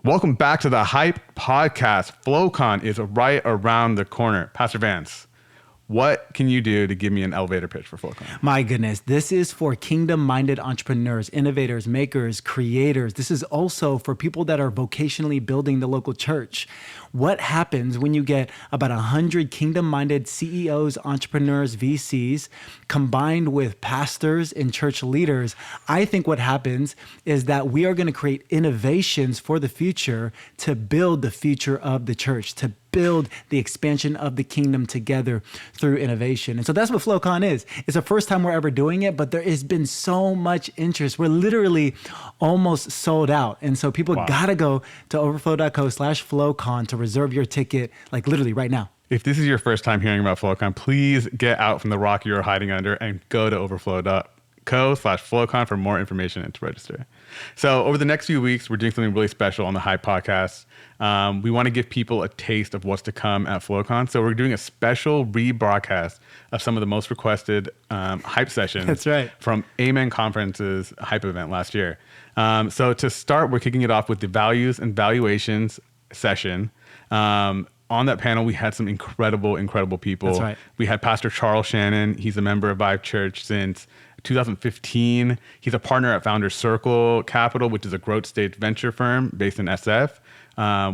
Welcome back to the Hype Podcast. FLOWCON is right around the corner. Pastor Vance, what can you do to give me an elevator pitch for FLOWCON? My goodness, this is for kingdom-minded entrepreneurs, innovators, makers, creators. This is also for people that are vocationally building the local church. What happens when you get about 100 kingdom-minded CEOs, entrepreneurs, VCs, combined with pastors and church leaders? I think what happens is that we are going to create innovations for the future to build the future of the church, to build the expansion of the kingdom together through innovation. And so that's what FLOWCON is. It's the first time we're ever doing it, but there has been so much interest. We're literally almost sold out. And so people gotta go to overflow.co/FLOWCON to reserve your ticket, like literally right now. If this is your first time hearing about FLOWCON, please get out from the rock you're hiding under and go to overflow.co/FLOWCON for more information and to register. So over the next few weeks, we're doing something really special on the Hype Podcast. We want to give people a taste of what's to come at FLOWCON. So we're doing a special rebroadcast of some of the most requested Hype sessions. That's right. From Amen Conference's Hype event last year. So to start, we're kicking it off with the Values and Valuations session. On that panel, we had some incredible people. That's right. We had Pastor Charles Shannon. He's a member of Vive Church since 2015. He's a partner at Founders Circle Capital, which is a growth stage venture firm based in SF.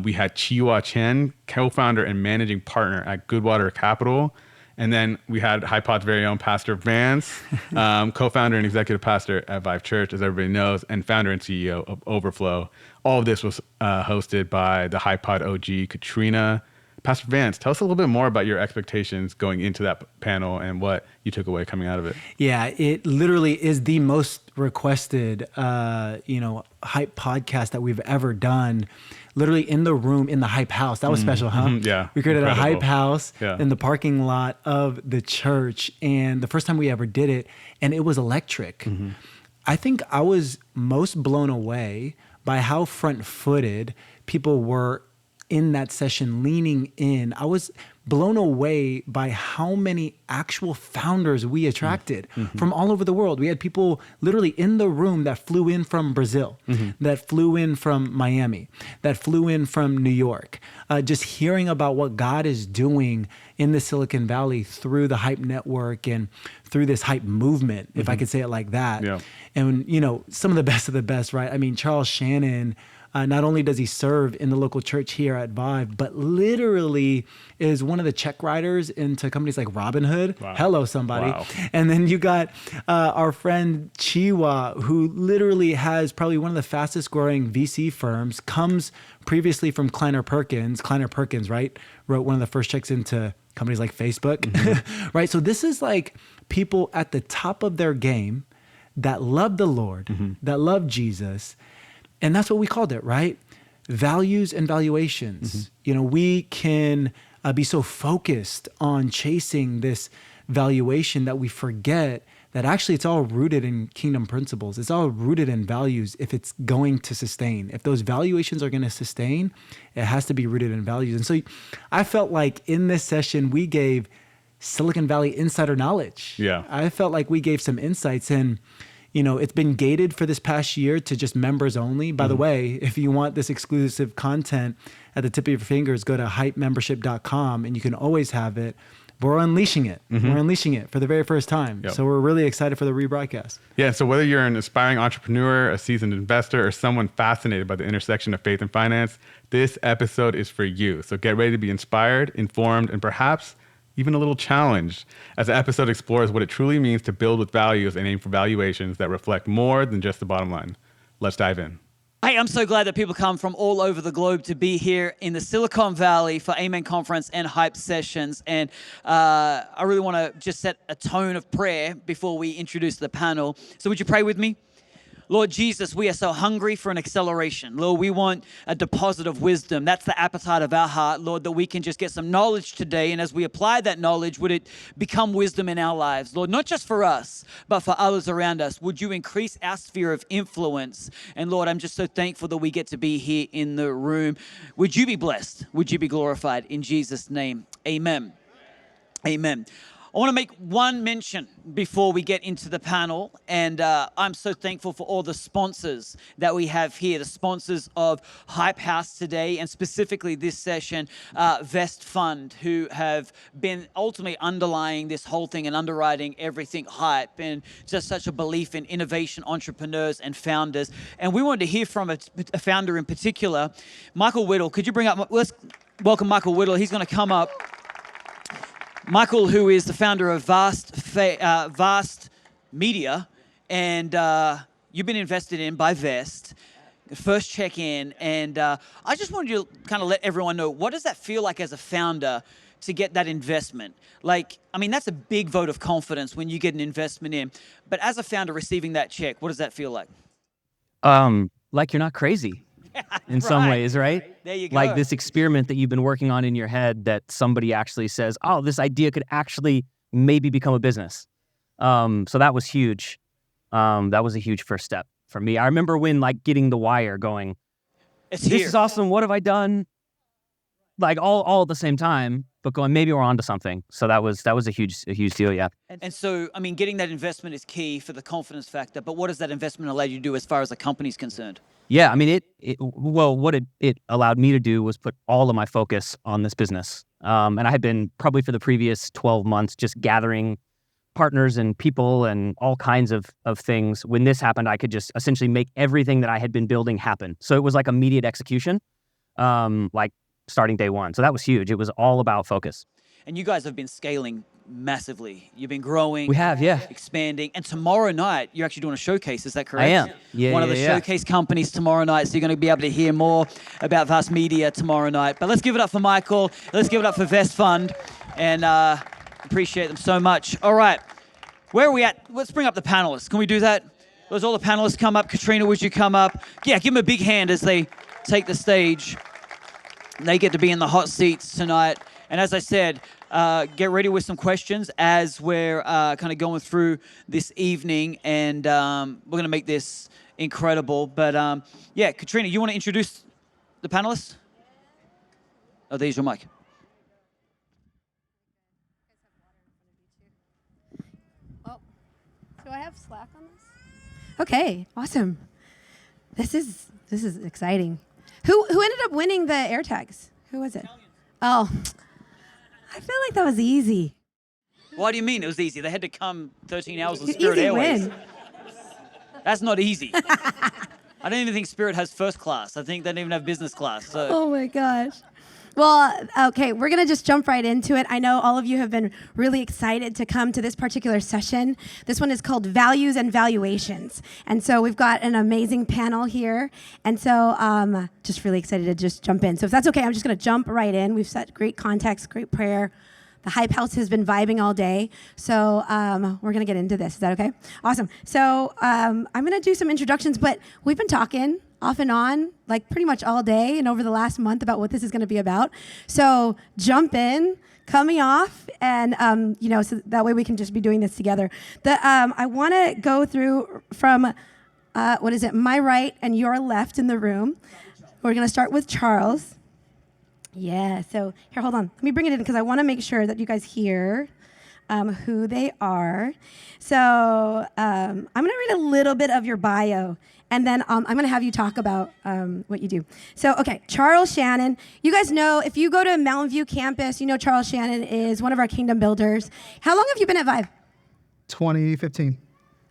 We had Chiwa Chen, co-founder and managing partner at Goodwater Capital. And then we had HiPod's very own Pastor Vance, co-founder and executive pastor at Vive Church, as everybody knows, and founder and CEO of Overflow. All of this was hosted by the HiPod OG, Katrina. Pastor Vance, tell us a little bit more about your expectations going into that panel and what you took away coming out of it. Yeah, it literally is the most requested, Hype podcast that we've ever done. Literally in the room, in the Hype House. That was special, huh? Yeah. We created incredible. a Hype House Yeah. in the parking lot of the church. And the first time we ever did it, and it was electric. Mm-hmm. I think I was most blown away by how front-footed people were in that session, leaning in. I was blown away by how many actual founders we attracted from all over the world. We had people literally in the room that flew in from Brazil, that flew in from Miami, that flew in from New York. Just hearing about what God is doing in the Silicon Valley through the Hype Network and through this Hype movement, if I could say it like that. Yeah. And, some of the best, right? I mean, Charles Shannon, not only does he serve in the local church here at Vive, but literally is one of the check writers into companies like Robinhood. Wow. Hello, somebody. Wow. And then you got our friend Chiwa, who literally has probably one of the fastest growing VC firms, comes previously from Kleiner Perkins. Kleiner Perkins, right? Wrote one of the first checks into companies like Facebook, right? So this is like people at the top of their game that love the Lord, that love Jesus. And that's what we called it, right? Values and valuations. We can be so focused on chasing this valuation that we forget that actually it's all rooted in kingdom principles. It's all rooted in values if it's going to sustain. If those valuations are going to sustain, it has to be rooted in values. And so I felt like in this session, we gave Silicon Valley insider knowledge. Yeah. I felt like we gave some insights, and it's been gated for this past year to just members only. By the way, if you want this exclusive content at the tip of your fingers, go to hypemembership.com and you can always have it. But we're unleashing it. We're unleashing it for the very first time. Yep. So we're really excited for the rebroadcast. Yeah, so whether you're an aspiring entrepreneur, a seasoned investor, or someone fascinated by the intersection of faith and finance, this episode is for you. So get ready to be inspired, informed, and perhaps even a little challenged as the episode explores what it truly means to build with values and aim for valuations that reflect more than just the bottom line. Let's dive in. Hey, I'm so glad that people come from all over the globe to be here in the Silicon Valley for Amen Conference and Hype Sessions. And I really want to just set a tone of prayer before we introduce the panel. So would you pray with me? Lord Jesus, we are so hungry for an acceleration. Lord, we want a deposit of wisdom. That's the appetite of our heart, Lord, that we can just get some knowledge today. And as we apply that knowledge, would it become wisdom in our lives? Lord, not just for us, but for others around us. Would you increase our sphere of influence? And Lord, I'm just so thankful that we get to be here in the room. Would you be blessed? Would you be glorified? In Jesus' name, amen. Amen. I want to make one mention before we get into the panel, and I'm so thankful for all the sponsors that we have here, the sponsors of Hype House today, and specifically this session, Vest Fund, who have been ultimately underlying this whole thing and underwriting everything Hype, and just such a belief in innovation, entrepreneurs, and founders. And we wanted to hear from a founder in particular, Michael Whittle. Could you bring up, let's welcome Michael Whittle. He's going to come up. Michael, who is the founder of Vast Media, and you've been invested in by Vest. First check in, and I just wanted you to kind of let everyone know, what does that feel like as a founder to get that investment? Like, I mean, that's a big vote of confidence when you get an investment in. But as a founder receiving that check, what does that feel like? Like you're not crazy. In some ways, right? There you go. Like this experiment that you've been working on in your head that somebody actually says, oh, this idea could actually maybe become a business. So that was huge. That was a huge first step for me. I remember when like getting the wire going, It's this here. is awesome. What have I done? Like all at the same time, but going, maybe we're onto something. So that was a huge deal. Yeah. And so, I mean, getting that investment is key for the confidence factor, but what does that investment allow you to do as far as the company's concerned? Yeah, I mean, what it allowed me to do was put all of my focus on this business. And I had been probably for the previous 12 months just gathering partners and people and all kinds of things. When this happened, I could just essentially make everything that I had been building happen. So it was like immediate execution, like starting day one. So that was huge. It was all about focus. And you guys have been scaling massively. You've been growing. We have, yeah. Expanding. And tomorrow night, you're actually doing a showcase. Is that correct? I am. Yeah, One of the showcase companies tomorrow night. So you're going to be able to hear more about Vast Media tomorrow night. But let's give it up for Michael. Let's give it up for Vest Fund. And appreciate them so much. All right. Where are we at? Let's bring up the panelists. Can we do that? Let's all the panelists come up. Katrina, would you come up? Yeah, give them a big hand as they take the stage. They get to be in the hot seats tonight. And as I said, get ready with some questions as we're kind of going through this evening, and we're going to make this incredible. But yeah, Katrina, you want to introduce the panelists? Oh, there's your mic. Oh, do I have Slack on this? Okay, awesome. This is exciting. Who ended up winning the AirTags? Who was it? Oh. I feel like that was easy. Why do you mean it was easy? They had to come 13 hours on Easy Spirit Airways. win. That's not easy. I don't even think Spirit has first class. I think they don't even have business class. So. Oh my gosh. Well, okay, we're going to just jump right into it. I know all of you have been really excited to come to this particular session. This one is called Values and Valuations. And so we've got an amazing panel here. And so just really excited to just jump in. So if that's okay, I'm just going to jump right in. We've set great context, great prayer. The Hype House has been vibing all day. So we're going to get into this. Is that okay? Awesome. So I'm going to do some introductions, but we've been talking off and on, like pretty much all day and over the last month about what this is going to be about. So jump in, cut me off, and so that way we can just be doing this together. I want to go through from my right and your left in the room. We're going to start with Charles. Yeah. So here, hold on. Let me bring it in because I want to make sure that you guys hear who they are. So I'm going to read a little bit of your bio. And then I'm going to have you talk about what you do. So, okay, Charles Shannon. You guys know, if you go to Mountain View campus, you know Charles Shannon is one of our kingdom builders. How long have you been at Vive? 2015.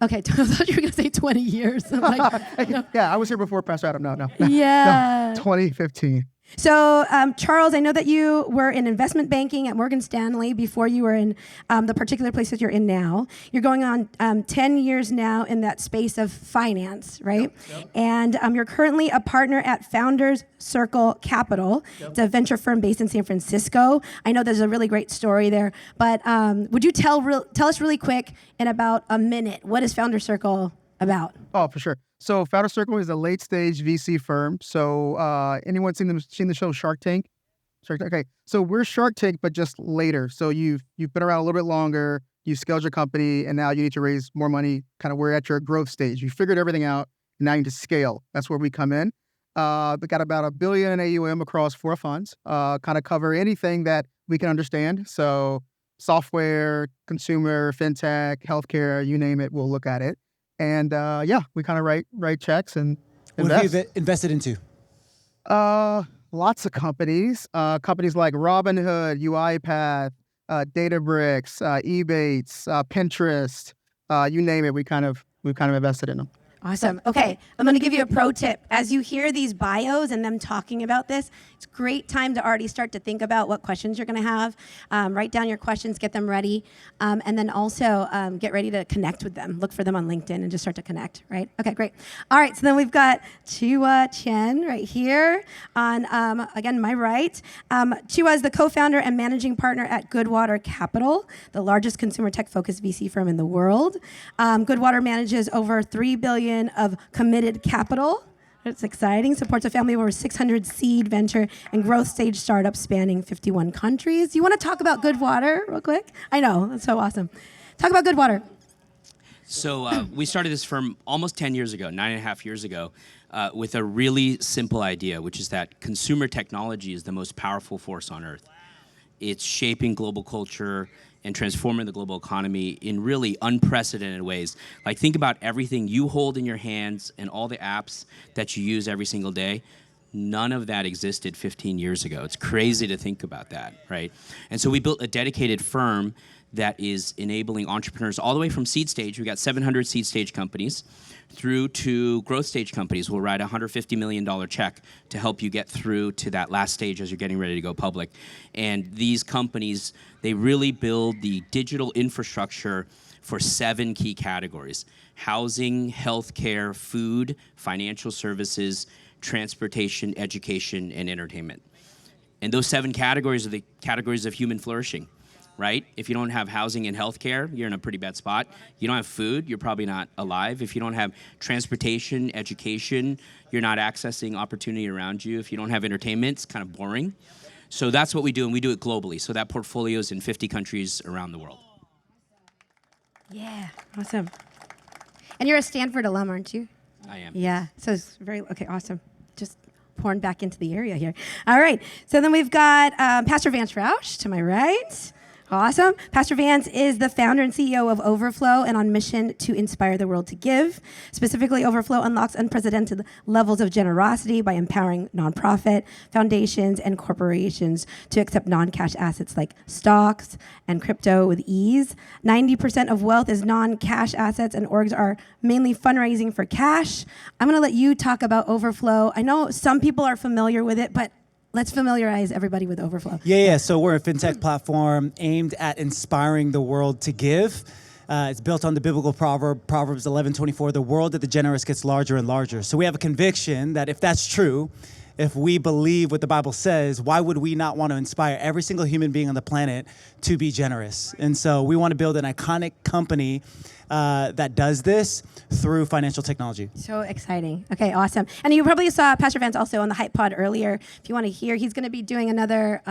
Okay, I thought you were going to say 20 years. I'm like, no. Yeah, I was here before Pastor Adam. No. Yeah. No, 2015. So, Charles, I know that you were in investment banking at Morgan Stanley before you were in the particular place that you're in now. You're going on 10 years now in that space of finance, right? Yep. And you're currently a partner at Founders Circle Capital. Yep. It's a venture firm based in San Francisco. I know there's a really great story there, but would you tell us really quick in about a minute, what is Founders Circle about? Oh, for sure. So Founder Circle is a late stage VC firm. So anyone seen the show Shark Tank? Okay. So we're Shark Tank, but just later. So you've been around a little bit longer. You scaled your company, and now you need to raise more money. Kind of we're at your growth stage. You figured everything out. And now you need to scale. That's where we come in. We got about $1 billion in AUM across 4 funds. Kind of cover anything that we can understand. So software, consumer, fintech, healthcare, you name it, we'll look at it. And we kind of write checks and What have invest. you invested into? Lots of companies. Companies like Robinhood, UiPath, Databricks, Ebates, Pinterest, you name it. We've kind of invested in them. Awesome. Okay, I'm going to give you a pro tip. As you hear these bios and them talking about this, it's a great time to already start to think about what questions you're going to have. Write down your questions, get them ready, and then also get ready to connect with them. Look for them on LinkedIn and just start to connect, right? Okay, great. All right, so then we've got Chiwa Chen right here on, again, my right. Chiwa is the co-founder and managing partner at Goodwater Capital, the largest consumer tech-focused VC firm in the world. Goodwater manages over $3 billion of committed capital. It's exciting. Supports a family of over 600 seed, venture, and growth stage startups spanning 51 countries. You want to talk about Goodwater real quick? I know, that's so awesome. Talk about Goodwater. So we started this firm almost 10 years ago, 9.5 years ago, with a really simple idea, which is that consumer technology is the most powerful force on earth. It's shaping global culture and transforming the global economy in really unprecedented ways. Like, think about everything you hold in your hands and all the apps that you use every single day. None of that existed 15 years ago. It's crazy to think about that, right? And so we built a dedicated firm that is enabling entrepreneurs all the way from seed stage. We've got 700 seed stage companies through to growth stage companies. We'll write a $150 million check to help you get through to that last stage as you're getting ready to go public. And these companies, they really build the digital infrastructure for 7 key categories: housing, healthcare, food, financial services, transportation, education, and entertainment. And those 7 categories are the categories of human flourishing, right? If you don't have housing and healthcare, you're in a pretty bad spot. You don't have food, you're probably not alive. If you don't have transportation, education, you're not accessing opportunity around you. If you don't have entertainment, it's kind of boring. So that's what we do, and we do it globally. So that portfolio is in 50 countries around the world. Yeah, awesome. And you're a Stanford alum, aren't you? I am. Yeah, so it's okay, awesome. Just pouring back into the area here. All right, so then we've got Pastor Vance Roush to my right. Awesome. Pastor Vance is the founder and CEO of Overflow and on mission to inspire the world to give. Specifically, Overflow unlocks unprecedented levels of generosity by empowering nonprofit, foundations, and corporations to accept non-cash assets like stocks and crypto with ease. 90% of wealth is non-cash assets, and orgs are mainly fundraising for cash. I'm going to let you talk about Overflow. I know some people are familiar with it, but let's familiarize everybody with Overflow. Yeah. So we're a fintech platform aimed at inspiring the world to give. It's built on the biblical proverb, Proverbs 11:24, the world of the generous gets larger and larger. So we have a conviction that if that's true, if we believe what the Bible says, why would we not want to inspire every single human being on the planet to be generous? And so we want to build an iconic company that does this through financial technology. So exciting. Okay, awesome. And you probably saw Pastor Vance also on the Hype Pod earlier. If you want to hear, he's going to be doing another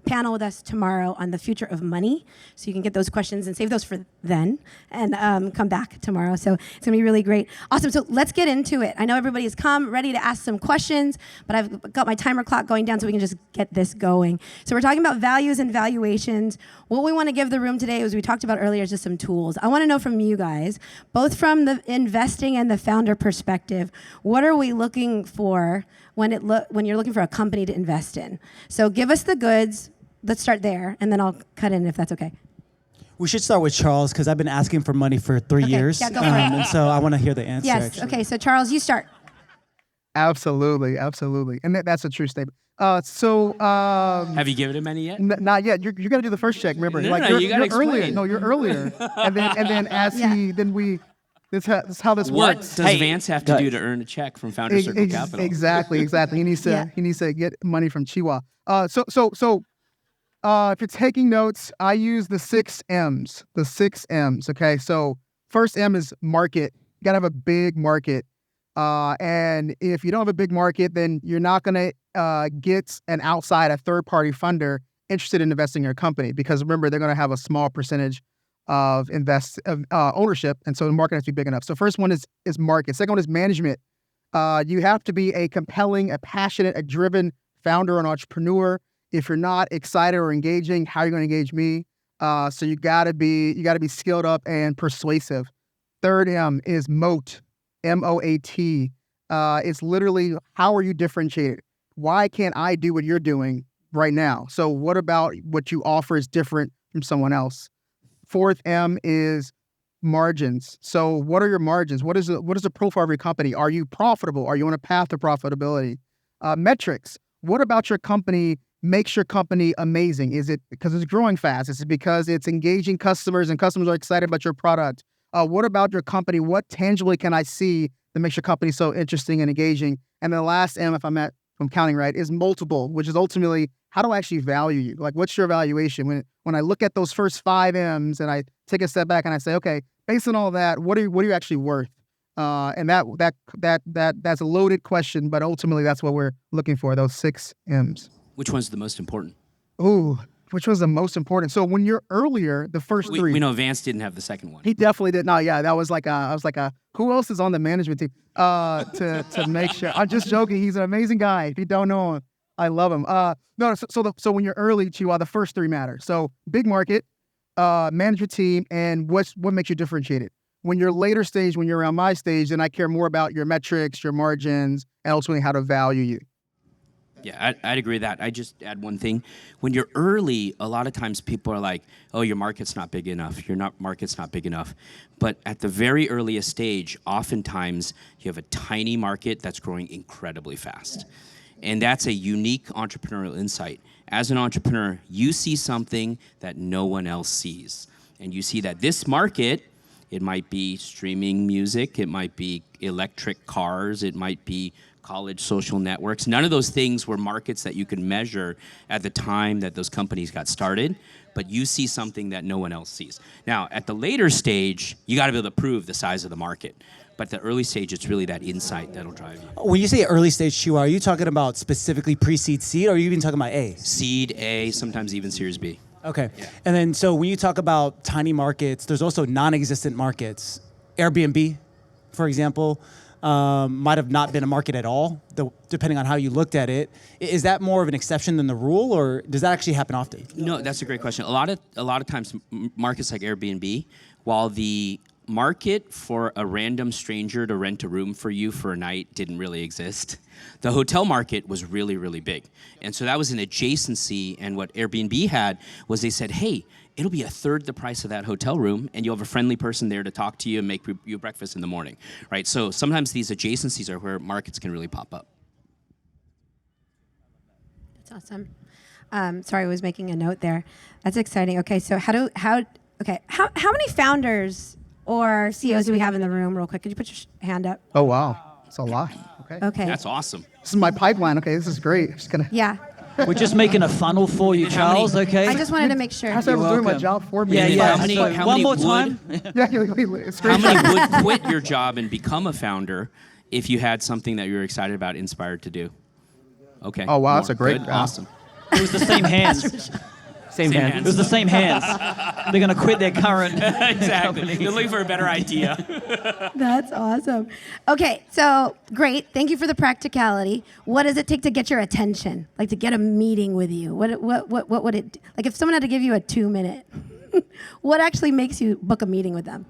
panel with us tomorrow on the future of money. So you can get those questions and save those for then and come back tomorrow. So it's going to be really great. Awesome. So let's get into it. I know everybody's come ready to ask some questions, but I've got my timer clock going down so we can just get this going. So we're talking about values and valuations. What we want to give the room today, as we talked about earlier, is just some tools. I want to know from you guys, both from the investing and the founder perspective, what are we looking for when you're looking for a company to invest in? So give us the goods. Let's start there, and then I'll cut in if that's okay. We should start with Charles because I've been asking for money for 3 years. Yeah, go for it. And so I want to hear the answer. Yes. Actually. Okay. So Charles, you start. Absolutely. And that's a true statement. Have you given him any yet? Not yet. You're gonna do the first check. Remember, No, you're, you gotta you're earlier. explain. No, you're earlier. and then as this is how this What works. does Vance have to do to earn a check from Founder Circle Capital? Exactly. He needs to get money from Chiwa. If you're taking notes, I use the 6 M's. The 6 M's. Okay. So first M is market. You gotta have a big market. And if you don't have a big market, then you're not going to get a third-party funder interested in investing in your company, because remember, they're going to have a small percentage of ownership, and so the market has to be big enough. So first one is market. Second one is management. You have to be a compelling, a passionate, a driven founder or an entrepreneur. If you're not excited or engaging, how are you going to engage me? So you gotta be skilled up and persuasive. Third M is moat, MOAT. It's literally, how are you differentiated? Why can't I do what you're doing right now? So what about what you offer is different from someone else? Fourth M is margins. So what are your margins? What is the profile of your company? Are you profitable? Are you on a path to profitability? Metrics. What about your company makes your company amazing? Is it because it's growing fast? Is it because it's engaging customers and customers are excited about your product? What about your company? What tangibly can I see that makes your company so interesting and engaging? And the last M, if I'm counting right, is multiple, which is ultimately, how do I actually value you? Like, what's your valuation? When I look at those first 5 M's and I take a step back and I say, okay, based on all that, what are you actually worth? And that's a loaded question, but ultimately that's what we're looking for, those 6 M's. Which one's the most important? Ooh, which was the most important? So when you're earlier, the first 3. We know Vance didn't have the second one. He definitely did. No, yeah, that was I was like, who else is on the management team? To make sure. I'm just joking. He's an amazing guy. If you don't know him, I love him. No, so when you're early, Chihuahua, the first 3 matter. So big market, management team, and what makes you differentiated. When you're later stage, when you're around my stage, then I care more about your metrics, your margins, and ultimately how to value you. Yeah, I'd agree with that. I just add one thing. When you're early, a lot of times people are like, oh, your market's not big enough. Market's not big enough. But at the very earliest stage, oftentimes you have a tiny market that's growing incredibly fast. And that's a unique entrepreneurial insight. As an entrepreneur, you see something that no one else sees. And you see that this market, it might be streaming music, it might be electric cars, it might be college social networks. None of those things were markets that you could measure at the time that those companies got started, but you see something that no one else sees. Now, at the later stage, you got to be able to prove the size of the market. But at the early stage, it's really that insight that'll drive you. When you say early stage, Chihuahua, are you talking about specifically pre-seed seed, or are you even talking about A? Seed, A, sometimes even Series B. Okay. Yeah. And then, so when you talk about tiny markets, there's also non-existent markets. Airbnb, for example, might have not been a market at all, depending on how you looked at it. Is that more of an exception than the rule, or does that actually happen often? No, that's a great question. A lot of times, markets like Airbnb, while the market for a random stranger to rent a room for you for a night didn't really exist, the hotel market was really, really big. And so that was an adjacency, and what Airbnb had was they said, hey, it'll be 1/3 the price of that hotel room, and you'll have a friendly person there to talk to you and make you breakfast in the morning, right? So sometimes these adjacencies are where markets can really pop up. That's awesome. Sorry, I was making a note there. That's exciting. Okay, so how many founders or CEOs do we have in the room, real quick? Could you put your hand up? Oh, wow. That's a lot. Okay. That's awesome. This is my pipeline. Okay, this is great. I'm just gonna. Yeah. We're just making a funnel for you, Charles, okay? I just wanted to make sure. I said I was doing my welcome. job for me. Yeah. How many One more would- time. Yeah, it's How great. many would quit your job and become a founder if you had something that you were excited about, inspired to do? Okay. Oh, wow, that's More. a great- Good. Awesome. It was the same hands. Same hand. It was the same hands. They're going to quit their current Exactly. company. They're looking for a better idea. That's awesome. Okay, so great. Thank you for the practicality. What does it take to get your attention? Like to get a meeting with you? What would it, like if someone had to give you a 2-minute, what actually makes you book a meeting with them?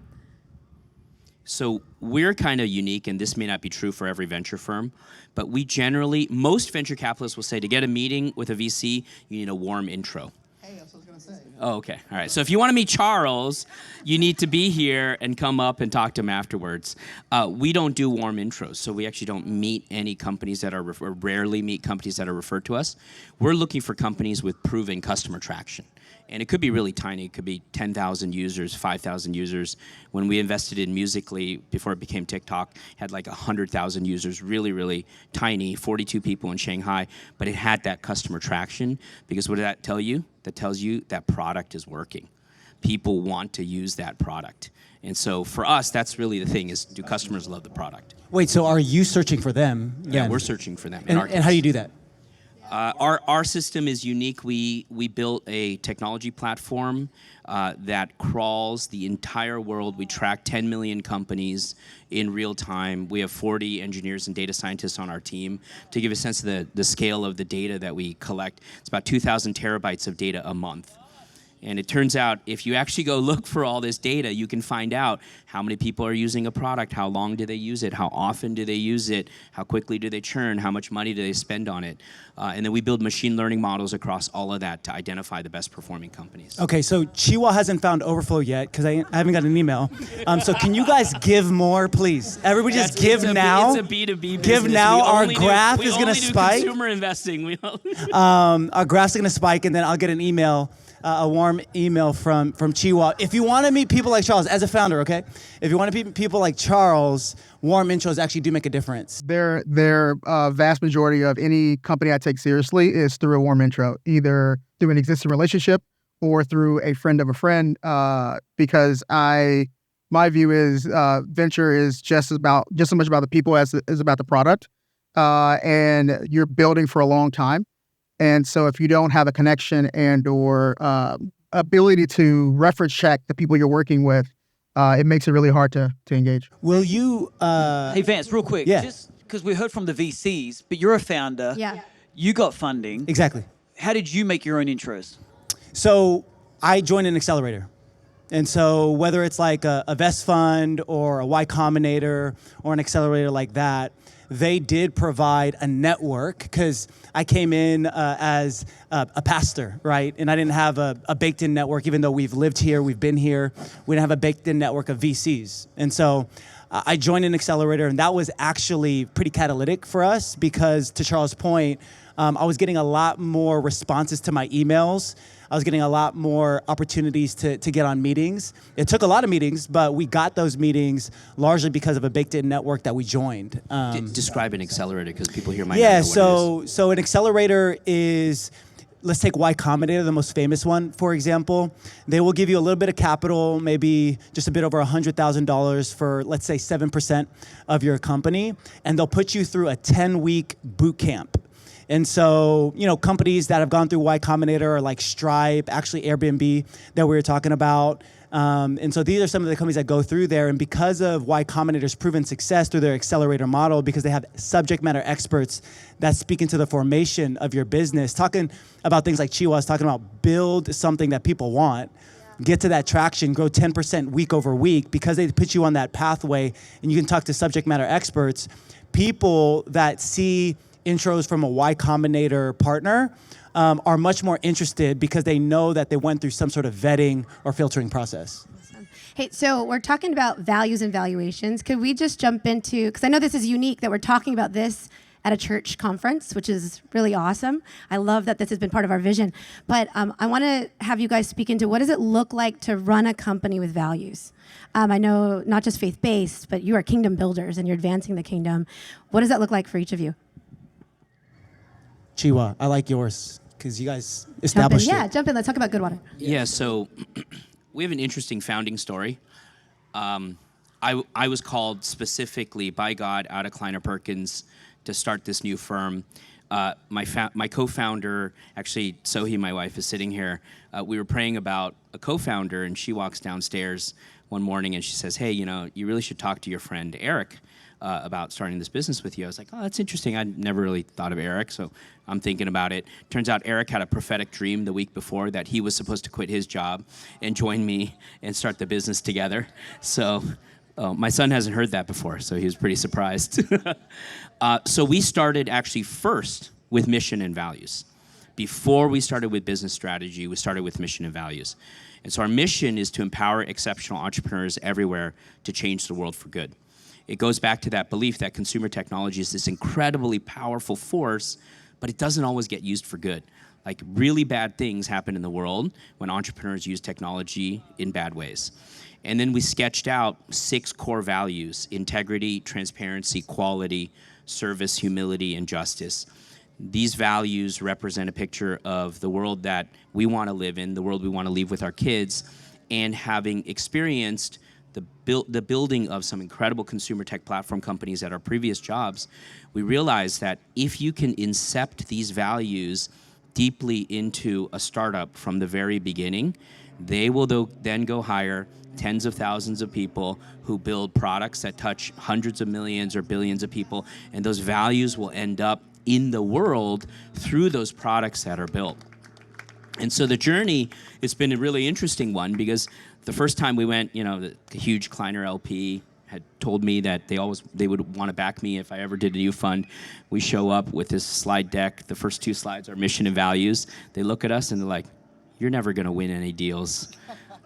So we're kind of unique, and this may not be true for every venture firm, but we generally, most venture capitalists will say to get a meeting with a VC, you need a warm intro. Hey, that's what I was gonna say. Oh, okay. All right. So if you want to meet Charles, you need to be here and come up and talk to him afterwards. We don't do warm intros, so we actually don't meet any companies that are, or rarely meet companies that are referred to us. We're looking for companies with proven customer traction. And it could be really tiny. It could be 10,000 users, 5,000 users. When we invested in Musical.ly, before it became TikTok, had like 100,000 users, really, really tiny, 42 people in Shanghai. But it had that customer traction, because what did that tell you? That tells you that product is working. People want to use that product. And so for us, that's really the thing, is do customers love the product? Wait, so are you searching for them? Yeah, then? we're searching for them. And how do you do that? Our system is unique. We built a technology platform that crawls the entire world. We track 10 million companies in real time. We have 40 engineers and data scientists on our team. To give a sense of the scale of the data that we collect, it's about 2,000 terabytes of data a month. And it turns out if you actually go look for all this data, you can find out how many people are using a product, how long do they use it, how often do they use it, how quickly do they churn, how much money do they spend on it. And then we build machine learning models across all of that to identify the best performing companies. Okay, so Chiwa hasn't found Overflow yet because I haven't got an email. So can you guys give more, please? Everybody just give now. It's a B2B business. Give now. Our graph is going to spike. Consumer investing. Our graph's going to spike, and then I'll get an email. A warm email from Chiwa. If you want to meet people like Charles, as a founder, okay? If you want to meet people like Charles, warm intros actually do make a difference. Their vast majority of any company I take seriously is through a warm intro, either through an existing relationship or through a friend of a friend, because my view is venture is just as much about the people as about the product, and you're building for a long time. And so if you don't have a connection and or ability to reference check the people you're working with, it makes it really hard to engage. Will you... Hey, Vance, real quick. Yeah. Just because we heard from the VCs, but you're a founder. Yeah. You got funding. Exactly. How did you make your own intros? So I joined an accelerator. And so whether it's like a Vest Fund or a Y Combinator or an accelerator like that, they did provide a network because I came in as a pastor, right? And I didn't have a baked-in network, even though we've lived here, we've been here. We didn't have a baked-in network of VCs. And so I joined an accelerator, and that was actually pretty catalytic for us because, to Charles' point, I was getting a lot more responses to my emails. I was getting a lot more opportunities to get on meetings. It took a lot of meetings, but we got those meetings largely because of a baked-in network that we joined. Describe an accelerator because people here might not know what it is. So an accelerator is, let's take Y Combinator, the most famous one, for example. They will give you a little bit of capital, maybe just a bit over $100,000 for, let's say, 7% of your company, and they'll put you through a 10-week boot camp. And so, companies that have gone through Y Combinator are like Stripe, actually Airbnb that we were talking about. And so these are some of the companies that go through there. And because of Y Combinator's proven success through their accelerator model, because they have subject matter experts that speak into the formation of your business, talking about things like Chiwa was talking about, build something that people want, get to that traction, grow 10% week over week, because they put you on that pathway and you can talk to subject matter experts. People that see intros from a Y Combinator partner are much more interested because they know that they went through some sort of vetting or filtering process. Awesome. Hey, so we're talking about values and valuations. Could we just jump into, because I know this is unique that we're talking about this at a church conference, which is really awesome. I love that this has been part of our vision. But I want to have you guys speak into what does it look like to run a company with values? I know not just faith-based, but you are kingdom builders and you're advancing the kingdom. What does that look like for each of you? Chiwa, I like yours because you guys established it. Yeah, jump in. Let's talk about Goodwater. Yeah, so we have an interesting founding story. I was called specifically by God out of Kleiner Perkins to start this new firm. My co-founder, actually, Sohi, my wife, is sitting here. We were praying about a co-founder, and she walks downstairs one morning and she says, hey, you really should talk to your friend Eric about starting this business with you. I was like, oh, that's interesting. I'd never really thought of Eric, so I'm thinking about it. Turns out Eric had a prophetic dream the week before that he was supposed to quit his job and join me and start the business together. So my son hasn't heard that before, so he was pretty surprised. So we started actually first with mission and values. Before we started with business strategy, we started with mission and values. And so our mission is to empower exceptional entrepreneurs everywhere to change the world for good. It goes back to that belief that consumer technology is this incredibly powerful force, but it doesn't always get used for good. Like, really bad things happen in the world when entrepreneurs use technology in bad ways. And then we sketched out 6 core values: integrity, transparency, quality, service, humility, and justice. These values represent a picture of the world that we want to live in, the world we want to leave with our kids, and having experienced the building of some incredible consumer tech platform companies at our previous jobs, we realized that if you can incept these values deeply into a startup from the very beginning, they will then go hire tens of thousands of people who build products that touch hundreds of millions or billions of people, and those values will end up in the world through those products that are built. And so the journey, it's been a really interesting one because the first time we went, the huge Kleiner LP had told me that they would want to back me if I ever did a new fund. We show up with this slide deck. The first 2 slides are mission and values. They look at us and they're like, "You're never going to win any deals.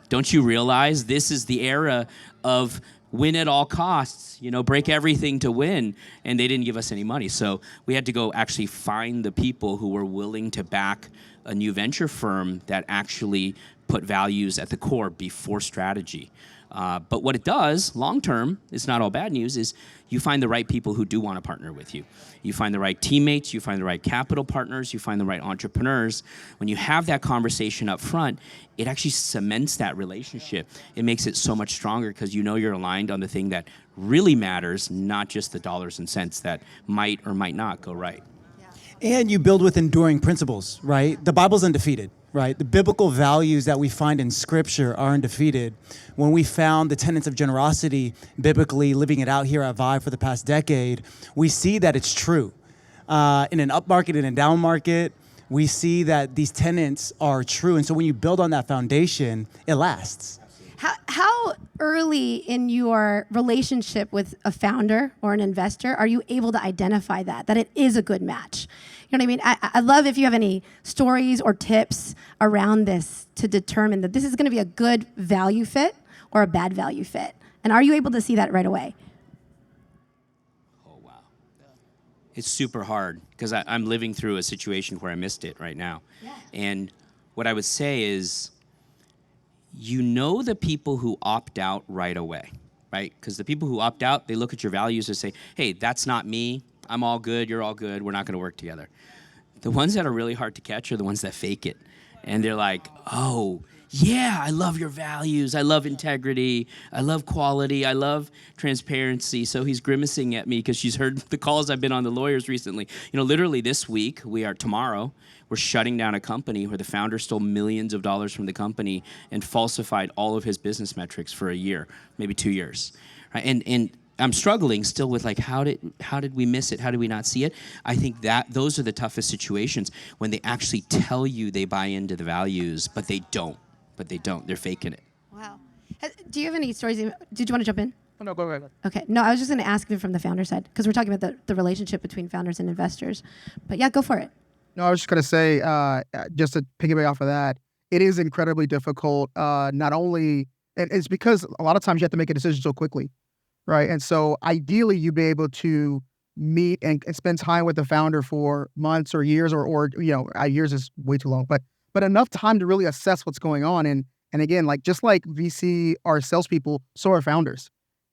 Don't you realize this is the era of win at all costs, break everything to win?" And they didn't give us any money. So we had to go actually find the people who were willing to back a new venture firm that actually put values at the core before strategy. But what it does, long term, it's not all bad news, is you find the right people who do want to partner with you. You find the right teammates, you find the right capital partners, you find the right entrepreneurs. When you have that conversation up front, it actually cements that relationship. It makes it so much stronger because you're aligned on the thing that really matters, not just the dollars and cents that might or might not go right. And you build with enduring principles, right? The Bible's undefeated, right? The biblical values that we find in Scripture are undefeated. When we found the tenets of generosity biblically, living it out here at Vive for the past decade, we see that it's true. In an up market, in a down market, we see that these tenets are true. And so when you build on that foundation, it lasts. How early in your relationship with a founder or an investor are you able to identify that it is a good match? You know what I mean? I love if you have any stories or tips around this to determine that this is going to be a good value fit or a bad value fit. And are you able to see that right away? Oh, wow. It's super hard because I'm living through a situation where I missed it right now. Yeah. And what I would say is, the people who opt out right away, right? Because the people who opt out, they look at your values and say, "Hey, that's not me. I'm all good. You're all good. We're not going to work together." The ones that are really hard to catch are the ones that fake it. And they're like, "Oh, yeah, I love your values. I love integrity. I love quality. I love transparency." So he's grimacing at me because she's heard the calls I've been on the lawyers recently. Literally this week, tomorrow, we're shutting down a company where the founder stole millions of dollars from the company and falsified all of his business metrics for a year, maybe 2 years. Right? And I'm struggling still with how did we miss it? How did we not see it? I think that those are the toughest situations when they actually tell you they buy into the values, but they don't. They're faking it. Wow. Do you have any stories? Did you want to jump in? Oh, no, go ahead. Okay. No, I was just going to ask you from the founder side because we're talking about the relationship between founders and investors. But yeah, go for it. No, I was just going to say, just to piggyback off of that, it is incredibly difficult. Not only, and it's because a lot of times you have to make a decision so quickly, right? And so ideally, you'd be able to meet and spend time with the founder for months or years, or years is way too long, but enough time to really assess what's going on. And again, just like VC are salespeople, so are founders.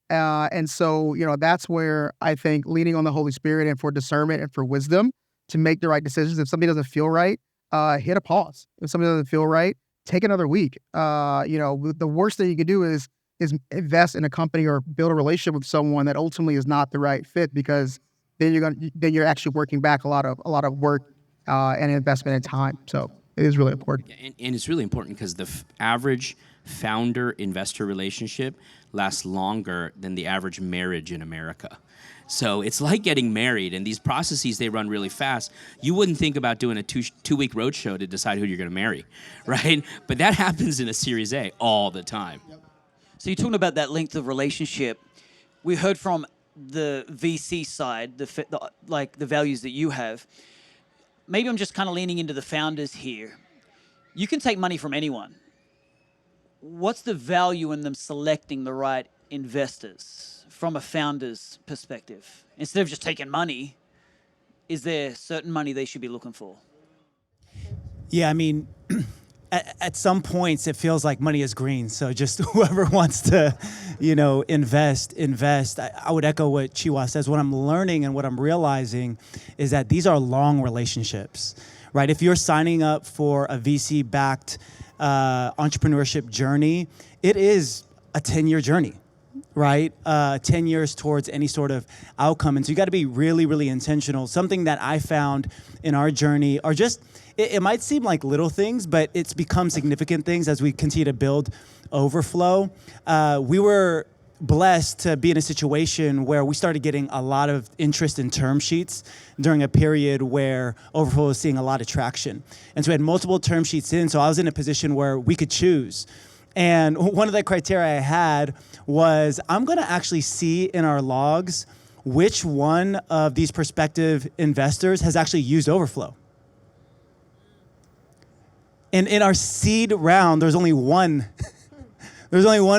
And so, that's where I think leaning on the Holy Spirit and for discernment and for wisdom to make the right decisions. If something doesn't feel right, hit a pause. If something doesn't feel right, take another week. The worst thing you can do is invest in a company or build a relationship with someone that ultimately is not the right fit, because then you're actually working back a lot of work and investment and time. So it is really important. And it's really important because the average founder-investor relationship lasts longer than the average marriage in America. So it's like getting married, and these processes, they run really fast. You wouldn't think about doing a two-week roadshow to decide who you're going to marry, right? But that happens in a Series A all the time. So you're talking about that length of relationship. We heard from the VC side, the values that you have. Maybe I'm just kind of leaning into the founders here. You can take money from anyone. What's the value in them selecting the right investors from a founder's perspective? Instead of just taking money, is there certain money they should be looking for? Yeah, I mean, at some points it feels like money is green. So just whoever wants to, invest. I would echo what Chiwa says. What I'm learning and what I'm realizing is that these are long relationships, right? If you're signing up for a VC-backed entrepreneurship journey, it is a 10-year journey, right? 10 years towards any sort of outcome. And so you got to be really, really intentional. Something that I found in our journey are just, it might seem like little things, but it's become significant things as we continue to build Overflow. We were blessed to be in a situation where we started getting a lot of interest in term sheets during a period where Overflow was seeing a lot of traction. And so we had multiple term sheets in, so I was in a position where we could choose. And one of the criteria I had was I'm gonna actually see in our logs which one of these prospective investors has actually used Overflow. And in our seed round, there's only one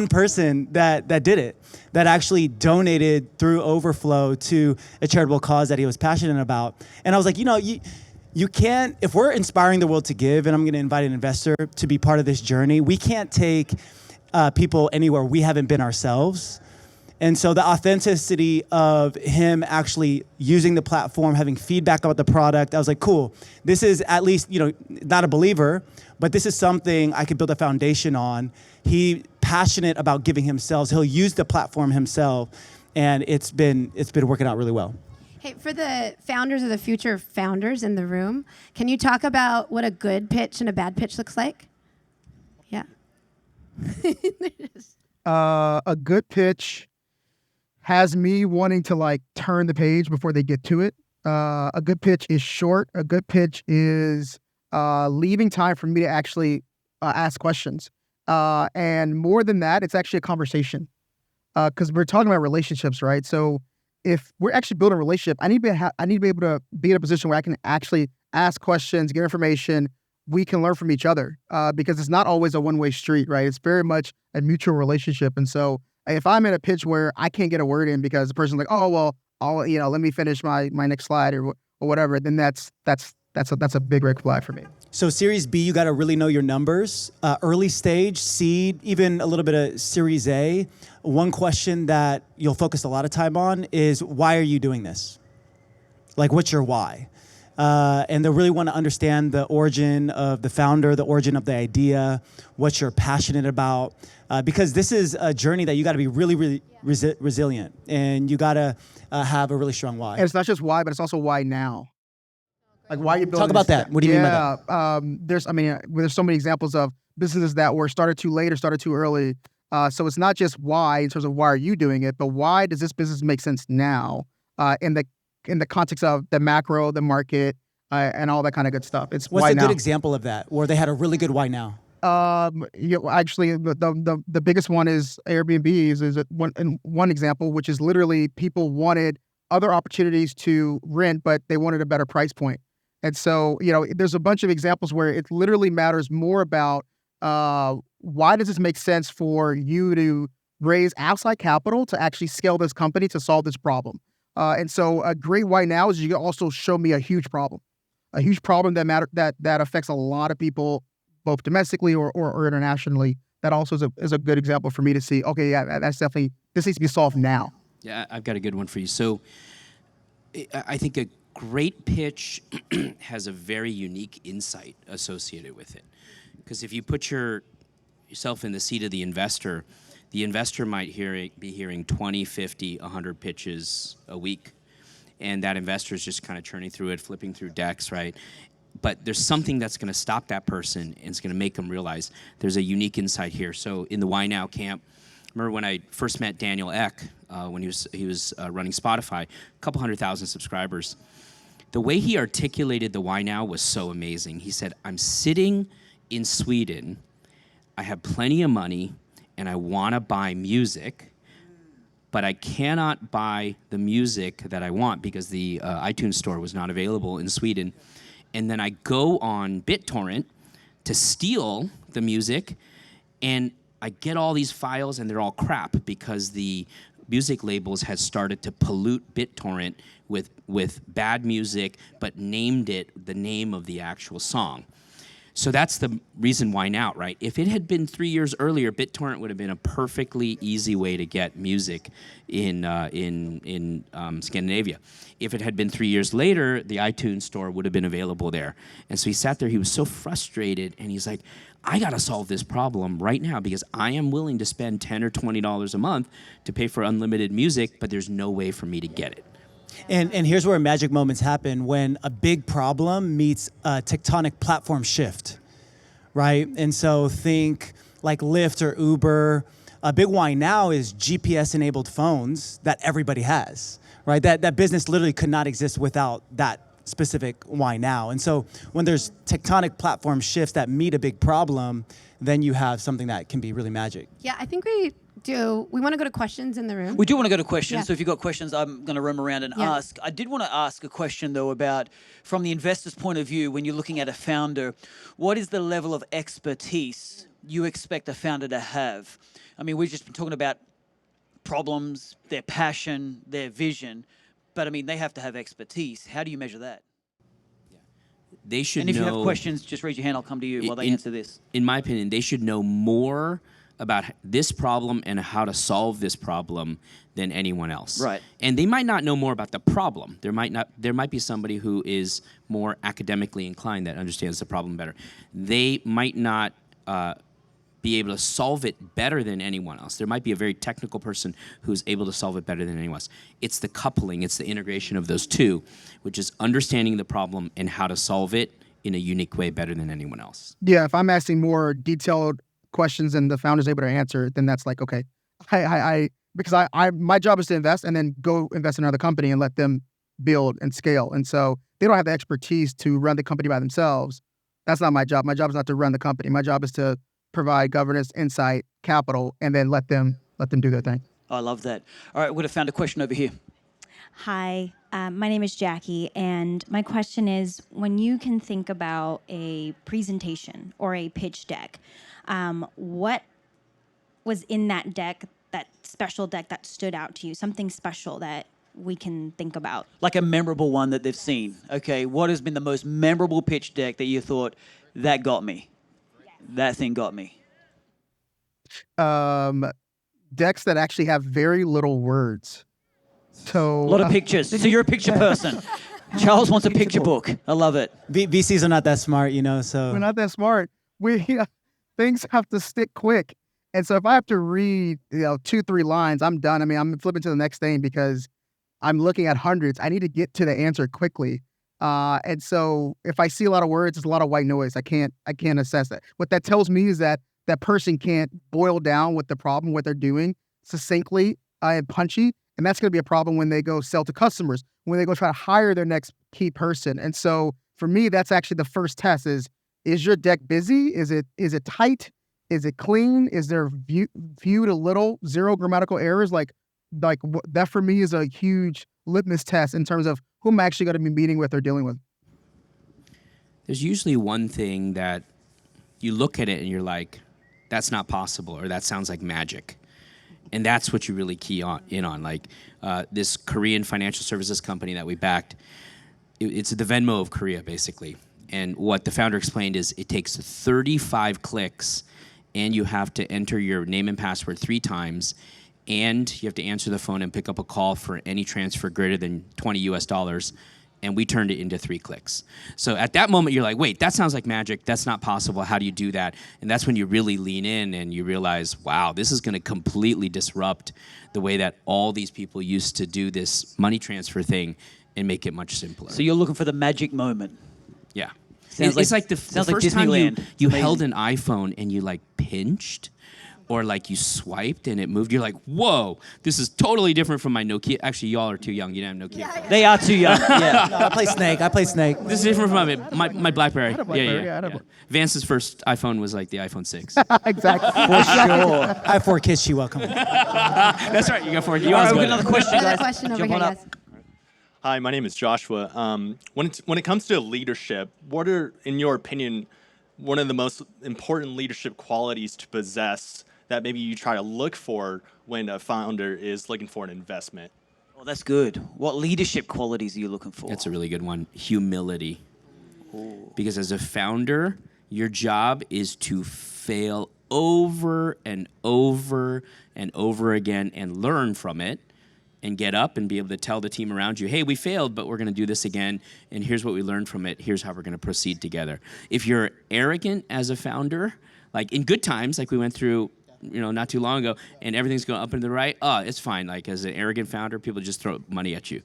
person that did it, that actually donated through Overflow to a charitable cause that he was passionate about. And I was like, you can't, if we're inspiring the world to give, and I'm gonna invite an investor to be part of this journey, we can't take people anywhere we haven't been ourselves. And so the authenticity of him actually using the platform, having feedback about the product, I was like, cool, this is at least, not a believer, but this is something I could build a foundation on. He passionate about giving himself. He'll use the platform himself, and it's been working out really well. Hey, for the founders of the future founders in the room, can you talk about what a good pitch and a bad pitch looks like? Yeah. A good pitch has me wanting to turn the page before they get to it. A good pitch is short. A good pitch is leaving time for me to actually ask questions. And more than that, it's actually a conversation. Because we're talking about relationships, right? So if we're actually building a relationship, I need to be able to be in a position where I can actually ask questions, get information. We can learn from each other because it's not always a one-way street, right? It's very much a mutual relationship. And so if I'm in a pitch where I can't get a word in because the person's like, oh, well, let me finish my next slide or whatever, then that's a big red flag for me. So Series B, you got to really know your numbers. Early stage, seed, even a little bit of Series A. One question that you'll focus a lot of time on is, why are you doing this? What's your why? And they really want to understand the origin of the founder, the origin of the idea, what you're passionate about. Because this is a journey that you got to be really, really resilient, and you got to have a really strong why. And it's not just why, but it's also why now. Why are you building? Talk about that. What do you mean by that? There's so many examples of businesses that were started too late or started too early. So it's not just why in terms of why are you doing it, but why does this business make sense now in the context of the macro, the market, and all that kind of good stuff. It's What's why a now. good example of that, where they had a really good why now? Actually, the biggest one is Airbnb is one example, which is literally people wanted other opportunities to rent, but they wanted a better price point. And so, there's a bunch of examples where it literally matters more about why does this make sense for you to raise outside capital to actually scale this company to solve this problem. And so a great why now is you can also show me a huge problem that affects a lot of people, both domestically or internationally. That also is a good example for me to see, okay, yeah, that's definitely, this needs to be solved now. Yeah, I've got a good one for you. So I think a great pitch has a very unique insight associated with it. Because if you put yourself in the seat of the investor might be hearing 20, 50, 100 pitches a week. And that investor is just kind of churning through it, flipping through decks, right? But there's something that's going to stop that person and it's going to make them realize there's a unique insight here. So in the Why Now camp, remember when I first met Daniel Ek, when he was running Spotify, a couple 100,000 subscribers. The way he articulated the Why Now was so amazing. He said, I'm sitting in Sweden, I have plenty of money, and I want to buy music, but I cannot buy the music that I want because the iTunes store was not available in Sweden. And then I go on BitTorrent to steal the music, and I get all these files, and they're all crap because the music labels had started to pollute BitTorrent with bad music, but named it the name of the actual song. So that's the reason why now, right? If it had been 3 years earlier, BitTorrent would have been a perfectly easy way to get music in Scandinavia. If it had been 3 years later, the iTunes store would have been available there. And so he sat there, he was so frustrated, and he's like, I gotta solve this problem right now because I am willing to spend $10 or $20 a month to pay for unlimited music, but there's no way for me to get it. And here's where magic moments happen, when a big problem meets a tectonic platform shift, right? And so think like Lyft or Uber, A big why now is GPS-enabled phones that everybody has, right? That business literally could not exist without that specific why now. And so when there's tectonic platform shifts that meet a big problem, then you have something that can be really magic. Yeah, I think we want to go to questions in the room. We do want to go to questions. Yeah. So if you've got questions, I'm going to roam around and ask. I did want to ask a question, though, about from the investor's point of view, when you're looking at a founder, what is the level of expertise you expect a founder to have? I mean, we've just been talking about problems, their passion, their vision, but I mean, they have to have expertise. How do you measure that? They should And if know, you have questions, just raise your hand. I'll come to you while they answer this. In my opinion, they should know more about this problem and how to solve this problem than anyone else. Right. And they might not know more about the problem. There might be somebody who is more academically inclined that understands the problem better. They might not be able to solve it better than anyone else. There might be a very technical person who's able to solve it better than anyone else. It's the coupling, it's the integration of those two, which is understanding the problem and how to solve it in a unique way better than anyone else. Yeah, if I'm asking more detailed questions and the founder's able to answer, then that's like, okay, because my job is to invest and then go invest in another company and let them build and scale. And so they don't have the expertise to run the company by themselves. That's not my job. My job is not to run the company. My job is to provide governance, insight, capital, and then let them do their thing. I love that. All right, we would have found a question over here. Hi, my name is Jackie, and my question is, when you can think about a presentation or a pitch deck, what was in that deck, that special deck that stood out to you, something special that we can think about? Like a memorable one that they've seen. Okay, what has been the most memorable pitch deck that you thought, that got me? That thing got me. Decks that actually have very little words. So A lot of pictures. So you're a picture person. Charles wants a picture book. I love it. VCs are not that smart, so. We're not that smart. Things have to stick quick. And so if I have to read, 2-3 lines, I'm done. I mean, I'm flipping to the next thing because I'm looking at hundreds. I need to get to the answer quickly. And so if I see a lot of words, it's a lot of white noise. I can't assess that. What that tells me is that that person can't boil down what the problem, what they're doing succinctly and punchy. And that's going to be a problem when they go sell to customers, when they go try to hire their next key person. And so for me, that's actually the first test is your deck busy? Is it tight? Is it clean? Is there viewed a little, zero grammatical errors? Like that for me is a huge litmus test in terms of who I'm actually going to be meeting with or dealing with. There's usually one thing that you look at it and you're like, that's not possible, or that sounds like magic. And that's what you really key in on. Like this Korean financial services company that we backed, it's the Venmo of Korea, basically. And what the founder explained is it takes 35 clicks, and you have to enter your name and password 3 times, and you have to answer the phone and pick up a call for any transfer greater than $20 US. And we turned it into 3 clicks. So at that moment, you're like, wait, that sounds like magic. That's not possible. How do you do that? And that's when you really lean in and you realize, wow, this is going to completely disrupt the way that all these people used to do this money transfer thing and make it much simpler. So you're looking for the magic moment. Yeah. Sounds It's like the sounds like first time Disneyland. you It's held amazing. an iPhone and you like pinched or like you swiped and it moved. You're like, whoa, this is totally different from my Nokia. Actually, y'all are too young. You didn't have Nokia. They are too young. Yeah. No, I play Snake. This is different from my BlackBerry. I had a BlackBerry, Yeah. I had a Vance's first iPhone was like the iPhone 6. Exactly. For sure. I have 4 kids, Chihuahua. Come on. That's right. You got 4. All right, we got another question, Another guys. question over Jump here, on up. guys. Hi, my name is Joshua. When it comes to leadership, what are, in your opinion, one of the most important leadership qualities to possess that maybe you try to look for when a founder is looking for an investment? Oh, that's good. What leadership qualities are you looking for? That's a really good one. Humility. Because as a founder, your job is to fail over and over and over again and learn from it and get up and be able to tell the team around you, hey, we failed, but we're going to do this again, and here's what we learned from it. Here's how we're going to proceed together. If you're arrogant as a founder, like in good times, like we went through not too long ago, and everything's going up and to the right, it's fine. Like as an arrogant founder, people just throw money at you.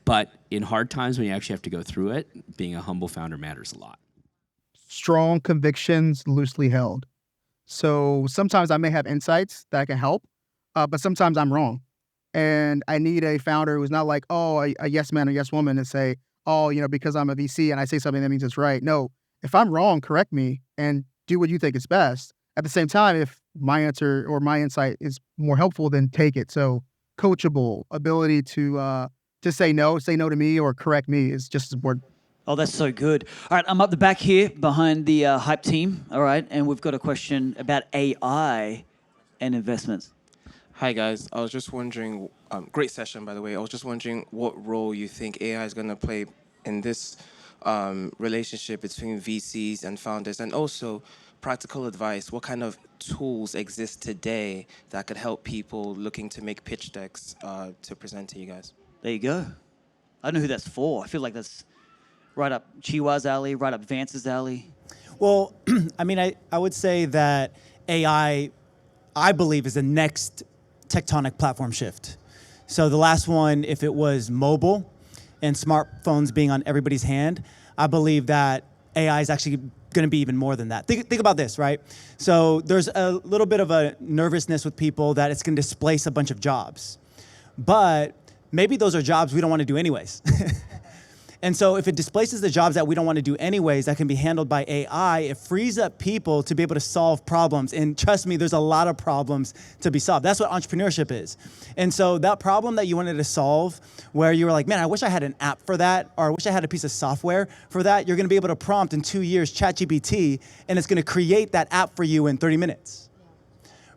But in hard times when you actually have to go through it, being a humble founder matters a lot. Strong convictions, loosely held. So sometimes I may have insights that can help, but sometimes I'm wrong. And I need a founder who's not like, oh, a yes man or yes woman and say, oh, because I'm a VC and I say something that means it's right. No, if I'm wrong, correct me and do what you think is best. At the same time, if my answer or my insight is more helpful, then take it. So coachable, ability to say no to me or correct me is just as important. Oh, that's so good. All right, I'm up the back here behind the Hype team. All right, and we've got a question about AI and investments. Hi guys, I was just wondering, great session by the way, I was just wondering what role you think AI is going to play in this relationship between VCs and founders, and also practical advice, what kind of tools exist today that could help people looking to make pitch decks to present to you guys? There you go. I don't know who that's for. I feel like that's right up Chiwa's alley, right up Vance's alley. Well, I mean, I would say that AI, I believe, is the next tectonic platform shift. So the last one, if it was mobile and smartphones being on everybody's hand, I believe that AI is actually going to be even more than that. Think about this, right? So there's a little bit of a nervousness with people that it's going to displace a bunch of jobs. But maybe those are jobs we don't want to do anyways. And so if it displaces the jobs that we don't want to do anyways that can be handled by AI, it frees up people to be able to solve problems. And trust me, there's a lot of problems to be solved. That's what entrepreneurship is. And so that problem that you wanted to solve where you were like, man, I wish I had an app for that, or I wish I had a piece of software for that, you're going to be able to prompt in 2 years ChatGPT, and it's going to create that app for you in 30 minutes.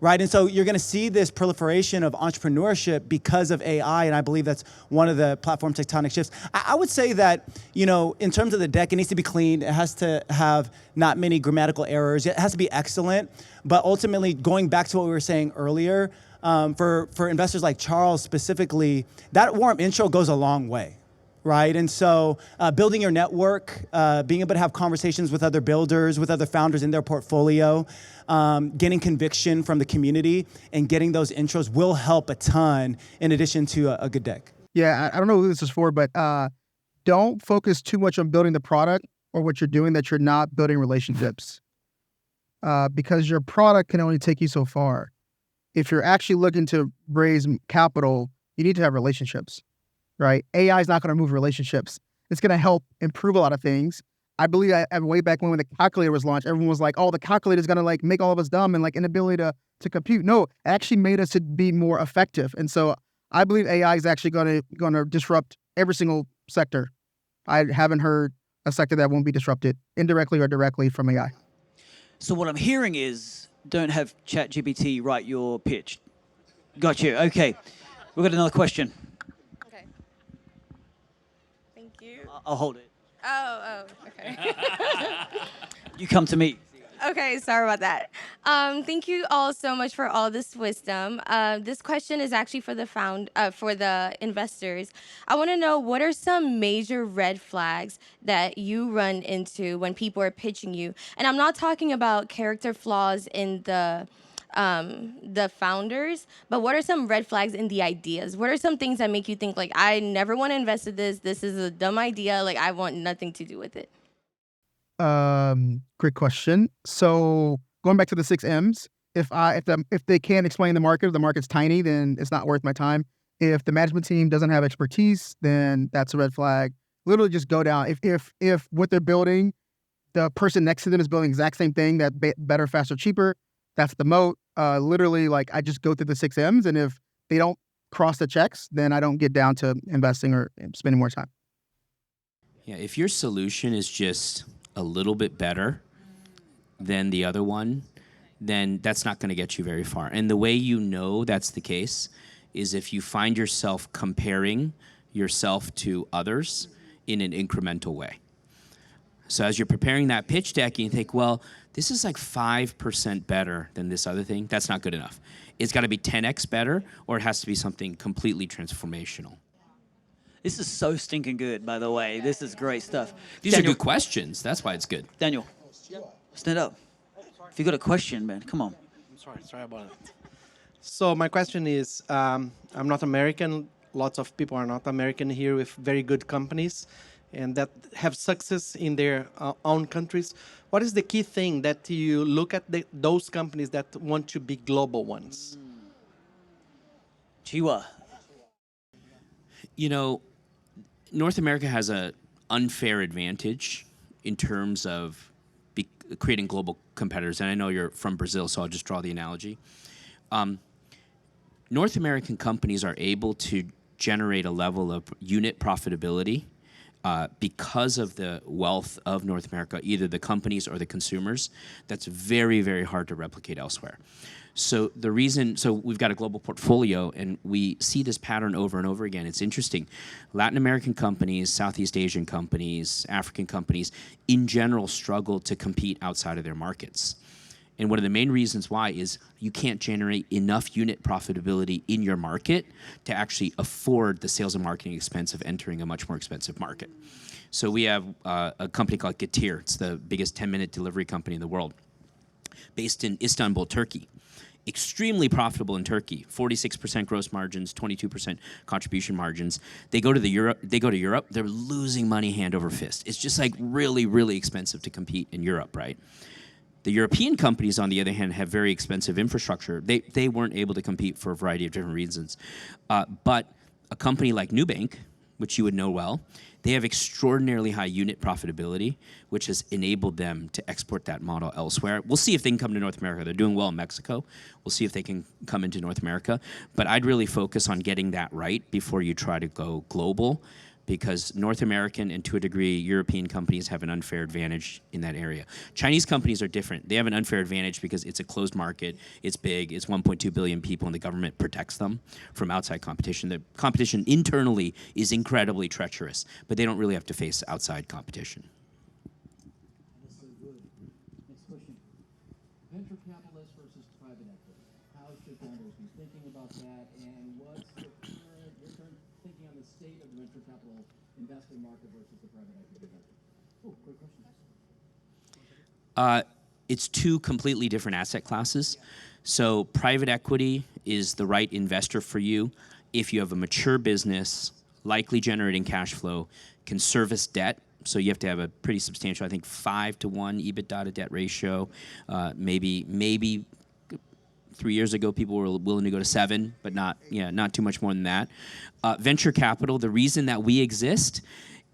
Right, and so you're going to see this proliferation of entrepreneurship because of AI, and I believe that's one of the platform tectonic shifts. I would say that, in terms of the deck, it needs to be clean. It has to have not many grammatical errors. It has to be excellent. But ultimately, going back to what we were saying earlier, for investors like Charles specifically, that warm intro goes a long way. Right, and so building your network, being able to have conversations with other builders, with other founders in their portfolio, getting conviction from the community, and getting those intros will help a ton in addition to a good deck. Yeah, I don't know who this is for, but don't focus too much on building the product or what you're doing that you're not building relationships. Because your product can only take you so far. If you're actually looking to raise capital, you need to have relationships. Right? AI is not going to remove relationships. It's going to help improve a lot of things. I believe way back when the calculator was launched, everyone was like, oh, the calculator is going to make all of us dumb and inability to compute. No, it actually made us to be more effective. And so I believe AI is actually going to disrupt every single sector. I haven't heard a sector that won't be disrupted indirectly or directly from AI. So what I'm hearing is don't have ChatGPT write your pitch. Got you. Okay. We've got another question. I'll hold it. Oh, okay. You come to me. Okay, sorry about that. Thank you all so much for all this wisdom. This question is actually for the investors. I want to know, what are some major red flags that you run into when people are pitching you? And I'm not talking about character flaws in the founders, but what are some red flags in the ideas? What are some things that make you think I never want to invest in this? This is a dumb idea. I want nothing to do with it. Great question. So going back to the 6 M's, if they can't explain the market, or the market's tiny, then it's not worth my time. If the management team doesn't have expertise, then that's a red flag. Literally just go down. If what they're building, the person next to them is building the exact same thing, that better, faster, cheaper, that's the moat. Literally, I just go through the 6 M's, and if they don't cross the checks, then I don't get down to investing or spending more time. Yeah, if your solution is just a little bit better than the other one, then that's not going to get you very far. And the way you know that's the case is if you find yourself comparing yourself to others in an incremental way. So as you're preparing that pitch deck, you think, well, this is 5% better than this other thing. That's not good enough. It's got to be 10x better, or it has to be something completely transformational. This is so stinking good, by the way. This is great stuff. These are good questions. That's why it's good. Daniel, stand up. If you got a question, man, come on. I'm sorry about it. So my question is, I'm not American. Lots of people are not American here with very good companies. and that have success in their own countries. What is the key thing that you look at those companies that want to be global ones? Chiwa. You know, North America has an unfair advantage in terms of creating global competitors. And I know you're from Brazil, so I'll just draw the analogy. North American companies are able to generate a level of unit profitability because of the wealth of North America, either the companies or the consumers, that's very, very hard to replicate elsewhere. So we've got a global portfolio, and we see this pattern over and over again. It's interesting. Latin American companies, Southeast Asian companies, African companies, in general, struggle to compete outside of their markets. And one of the main reasons why is you can't generate enough unit profitability in your market to actually afford the sales and marketing expense of entering a much more expensive market. So we have a company called Getir. It's the biggest 10-minute delivery company in the world, based in Istanbul, Turkey. Extremely profitable in Turkey, 46% gross margins, 22% contribution margins. They go to Europe, they're losing money hand over fist. It's just like really, really expensive to compete in Europe, right? The European companies, on the other hand, have very expensive infrastructure. They weren't able to compete for a variety of different reasons. But a company like Nubank, which you would know well, they have extraordinarily high unit profitability, which has enabled them to export that model elsewhere. We'll see if they can come to North America. They're doing well in Mexico. We'll see if they can come into North America. But I'd really focus on getting that right before you try to go global, because North American and, to a degree, European companies have an unfair advantage in that area. Chinese companies are different. They have an unfair advantage because it's a closed market, it's big, it's 1.2 billion people, and the government protects them from outside competition. The competition internally is incredibly treacherous, but they don't really have to face outside competition. Next question. Venture capitalists versus private equity. How should founders be thinking about that, and what's your current thinking on the state of the venture capital investing market versus the private equity market? Oh, great question. It's two completely different asset classes. So private equity is the right investor for you if you have a mature business, likely generating cash flow, can service debt. So you have to have a pretty substantial, I think, 5-to-1 EBITDA to debt ratio. Maybe 3 years ago, people were willing to go to 7, but not too much more than that. Venture capital, the reason that we exist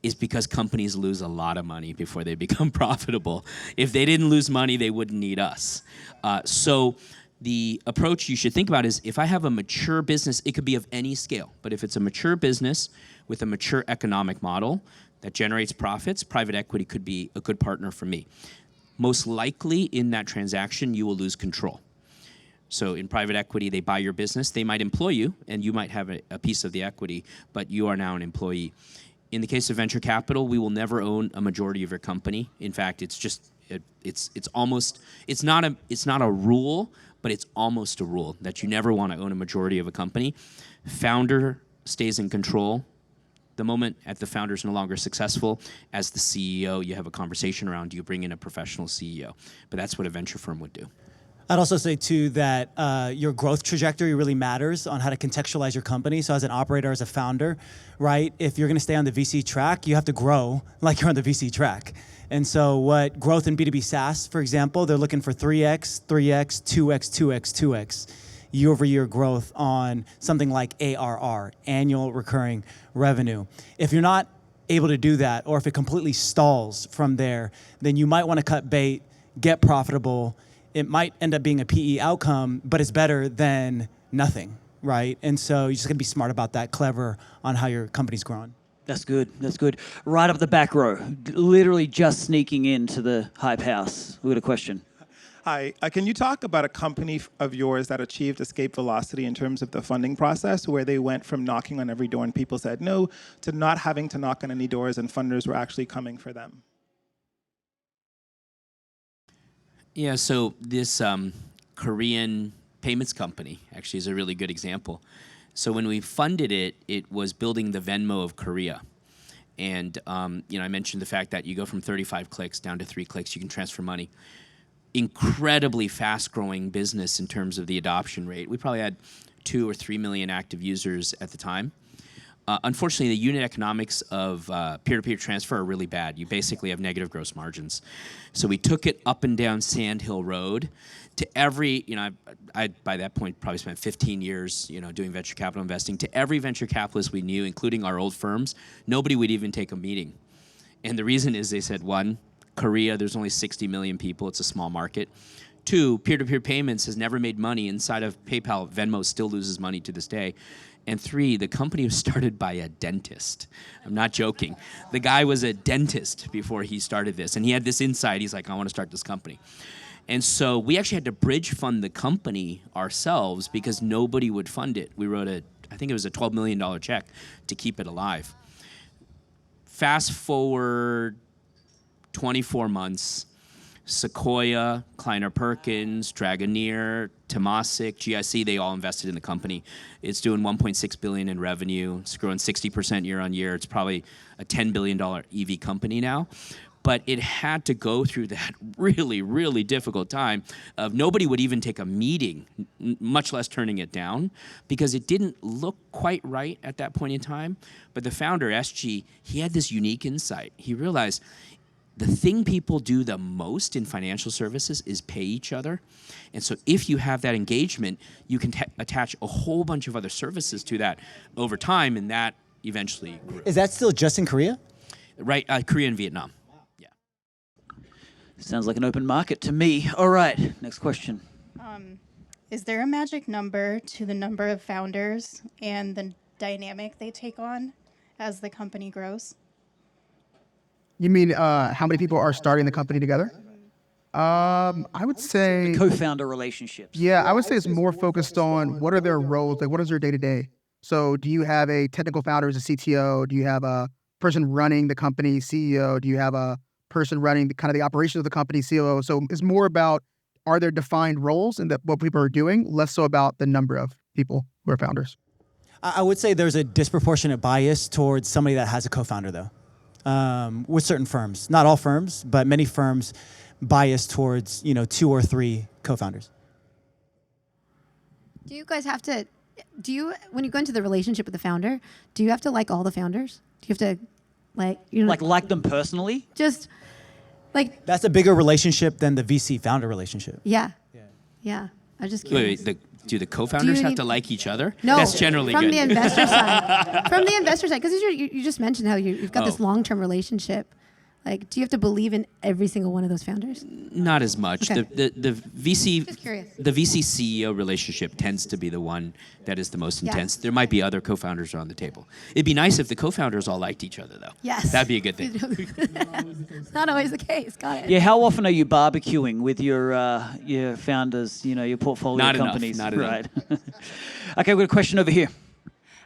is because companies lose a lot of money before they become profitable. If they didn't lose money, they wouldn't need us. So the approach you should think about is, if I have a mature business, it could be of any scale, but if it's a mature business with a mature economic model that generates profits, private equity could be a good partner for me. Most likely in that transaction, you will lose control. So in private equity, they buy your business, they might employ you, and you might have a piece of the equity, but you are now an employee. In the case of venture capital, we will never own a majority of your company. In fact, it's not a rule, but it's almost a rule that you never want to own a majority of a company. Founder stays in control. The moment the founder is no longer successful, as the CEO, you have a conversation around, do you bring in a professional CEO? But that's what a venture firm would do. I'd also say, too, that your growth trajectory really matters on how to contextualize your company. So as an operator, as a founder, right, if you're going to stay on the VC track, you have to grow like you're on the VC track. And so what growth in B2B SaaS, for example, they're looking for 3x, 3x, 2x, 2x, 2x year-over-year growth on something like ARR, annual recurring revenue. If you're not able to do that, or if it completely stalls from there, then you might want to cut bait, get profitable. It might end up being a PE outcome, but it's better than nothing, right? And so you just got to be smart about that, clever on how your company's growing. That's good. That's good. Right up the back row, literally just sneaking into the hype house. We got a question. Hi. Can you talk about a company of yours that achieved escape velocity in terms of the funding process, where they went from knocking on every door and people said no, to not having to knock on any doors and funders were actually coming for them? Yeah, so this Korean payments company actually is a really good example. So when we funded it, it was building the Venmo of Korea. And I mentioned the fact that you go from 35 clicks down to 3 clicks, you can transfer money. Incredibly fast-growing business in terms of the adoption rate. We probably had 2 or 3 million active users at the time. Unfortunately, the unit economics of peer-to-peer transfer are really bad. You basically have negative gross margins. So we took it up and down Sand Hill Road to every, I by that point probably spent 15 years, doing venture capital investing. To every venture capitalist we knew, including our old firms, nobody would even take a meeting. And the reason is they said, one, Korea, there's only 60 million people. It's a small market. Two, peer-to-peer payments has never made money. Inside of PayPal, Venmo still loses money to this day. And three, the company was started by a dentist. I'm not joking. The guy was a dentist before he started this. And he had this insight. He's like, I want to start this company. And so we actually had to bridge fund the company ourselves because nobody would fund it. We wrote I think it was a $12 million check to keep it alive. Fast forward 24 months, Sequoia, Kleiner Perkins, Dragoneer, Temasek, GIC, they all invested in the company. It's doing $1.6 billion in revenue. It's growing 60% year on year. It's probably a $10 billion EV company now. But it had to go through that really, really difficult time of nobody would even take a meeting, much less turning it down, because it didn't look quite right at that point in time. But the founder, SG, he had this unique insight. He realized the thing people do the most in financial services is pay each other. And so if you have that engagement, you can attach a whole bunch of other services to that over time, and that eventually grew. Is that still just in Korea? Right, Korea and Vietnam. Yeah. Sounds like an open market to me. All right, next question. Is there a magic number to the number of founders and the dynamic they take on as the company grows? You mean how many people are starting the company together? I would say Co-founder relationships. Yeah, I would say it's more focused on what are their roles, like what is their day-to-day. So do you have a technical founder as a CTO? Do you have a person running the company, CEO? Do you have a person running the operations of the company, COO? So it's more about, are there defined roles in what people are doing, less so about the number of people who are founders. I would say there's a disproportionate bias towards somebody that has a co-founder, though. With certain firms, not all firms, but many firms bias towards, 2 or 3 co-founders. Do you guys have to, when you go into the relationship with the founder, do you have to like all the founders? Do you have to like them personally? Just like. That's a bigger relationship than the VC founder relationship. Yeah. I'm just curious. Wait, do the co-founders have to like each other? No, that's generally from good. the investor side. From the investor side, because you just mentioned how you've got this long-term relationship. Like, do you have to believe in every single one of those founders? Not as much. Okay. The VC Just curious. the VC CEO relationship tends to be the one that is the most intense. There might be other co-founders on the table. It'd be nice if the co-founders all liked each other, though. Yes. That'd be a good thing. It's not always the case. Got it. Yeah, how often are you barbecuing with your founders, your portfolio Not enough, companies? not enough. Right. Okay, we've got a question over here.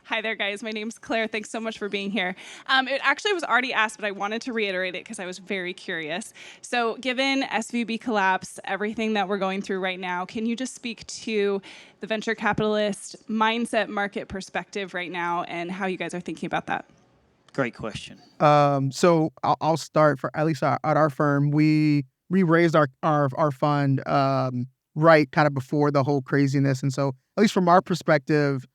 Hi there, guys. My name's Claire. Thanks so much for being here. It actually was already asked, but I wanted to reiterate it because I was very curious. So given SVB collapse, everything that we're going through right now, can you just speak to the venture capitalist mindset market perspective right now and how you guys are thinking about that? Great question. So I'll start for at least at our firm. We raised our fund right kind of before the whole craziness. And so at least from our perspective,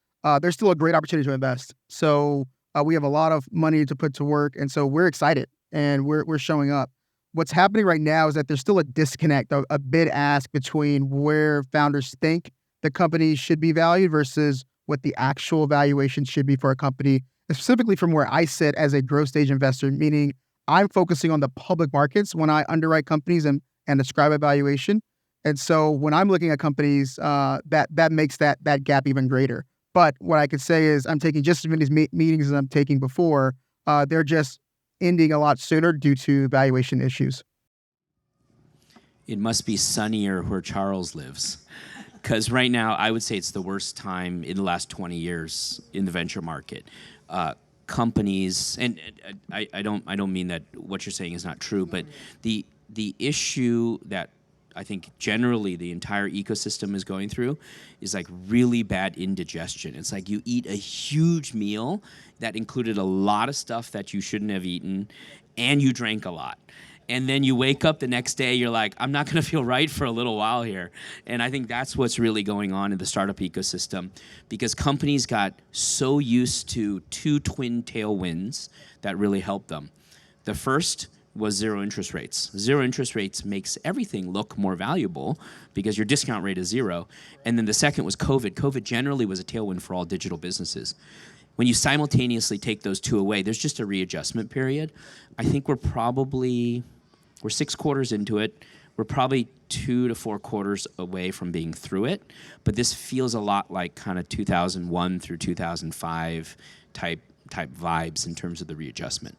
there's still a great opportunity to invest. So we have a lot of money to put to work. And so we're excited and we're showing up. What's happening right now is that there's still a disconnect, a bid ask between where founders think the company should be valued versus what the actual valuation should be for a company, specifically from where I sit as a growth stage investor, meaning I'm focusing on the public markets when I underwrite companies and ascribe a valuation. And so when I'm looking at companies, that makes that gap even greater. But what I could say is I'm taking just as many meetings as I'm taking before. They're just ending a lot sooner due to valuation issues. It must be sunnier where Charles lives. Because right now, I would say it's the worst time in the last 20 years in the venture market. Companies, and I don't mean that what you're saying is not true, but the issue that I think generally the entire ecosystem is going through is like really bad indigestion. It's like you eat a huge meal that included a lot of stuff that you shouldn't have eaten, and you drank a lot. And then you wake up the next day, you're like, I'm not going to feel right for a little while here. And I think that's what's really going on in the startup ecosystem, because companies got so used to two twin tailwinds that really helped them. The first was zero interest rates. Zero interest rates makes everything look more valuable because your discount rate is zero. And then the second was COVID. COVID generally was a tailwind for all digital businesses. When you simultaneously take those two away, there's just a readjustment period. I think we're 6 quarters into it. We're probably 2 to 4 quarters away from being through it. But this feels a lot like kind of 2001 through 2005 type vibes in terms of the readjustment.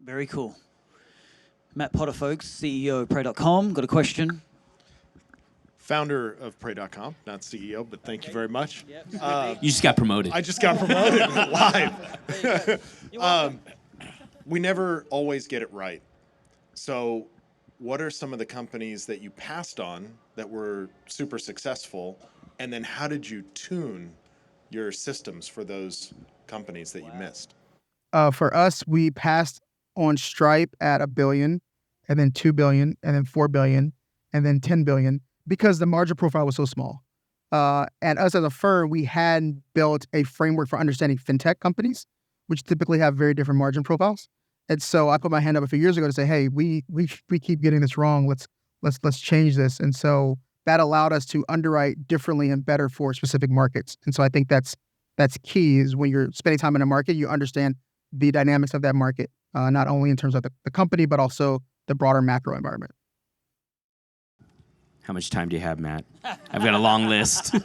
Very cool. Matt Potter, folks, CEO of Pray.com. Got a question? Founder of Pray.com, not CEO, but thank you very much. You just got promoted. I just got promoted live. We never always get it right. So what are some of the companies that you passed on that were super successful? And then how did you tune your systems for those companies that you missed? For us, we passed on Stripe at $1 billion, and then $2 billion, and then $4 billion, and then $10 billion, because the margin profile was so small. And us as a firm, we hadn't built a framework for understanding fintech companies, which typically have very different margin profiles. And so I put my hand up a few years ago to say, hey, we keep getting this wrong. Let's change this. And so that allowed us to underwrite differently and better for specific markets. And so I think that's key, is when you're spending time in a market, you understand the dynamics of that market, not only in terms of the company, but also the broader macro environment. How much time do you have, Matt? I've got a long list.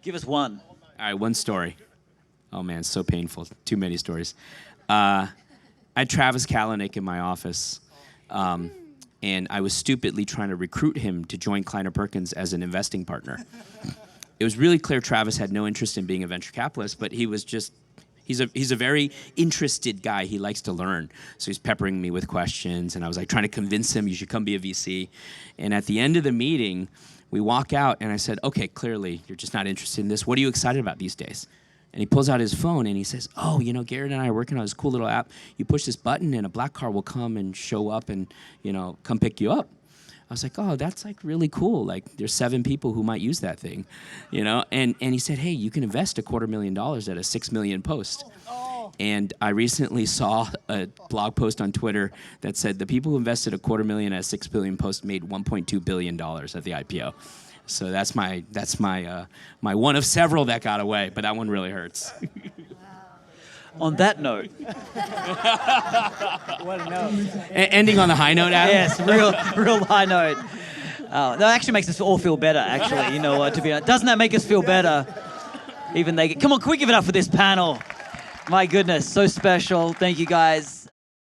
Give us one. All right, one story. Oh man, it's so painful. Too many stories. I had Travis Kalanick in my office, and I was stupidly trying to recruit him to join Kleiner Perkins as an investing partner. It was really clear Travis had no interest in being a venture capitalist, but he was just, he's a very interested guy. He likes to learn. So he's peppering me with questions, and I was like trying to convince him, you should come be a VC. And at the end of the meeting, we walk out, and I said, okay, clearly you're just not interested in this. What are you excited about these days? And he pulls out his phone and he says, oh, Garrett and I are working on this cool little app. You push this button and a black car will come and show up and, come pick you up. I was like, oh, that's like really cool. Like there's 7 people who might use that thing, And he said, hey, you can invest $250,000 at a 6 million post. And I recently saw a blog post on Twitter that said the people who invested $250,000 at a 6 million post made $1.2 billion at the IPO. So that's my one of several that got away, but that one really hurts. On that note. What a note. Ending on the high note, Adam? Yes, real high note. That actually makes us all feel better, actually. To be honest. Doesn't that make us feel better? Even come on, can we give it up for this panel? My goodness, so special. Thank you, guys.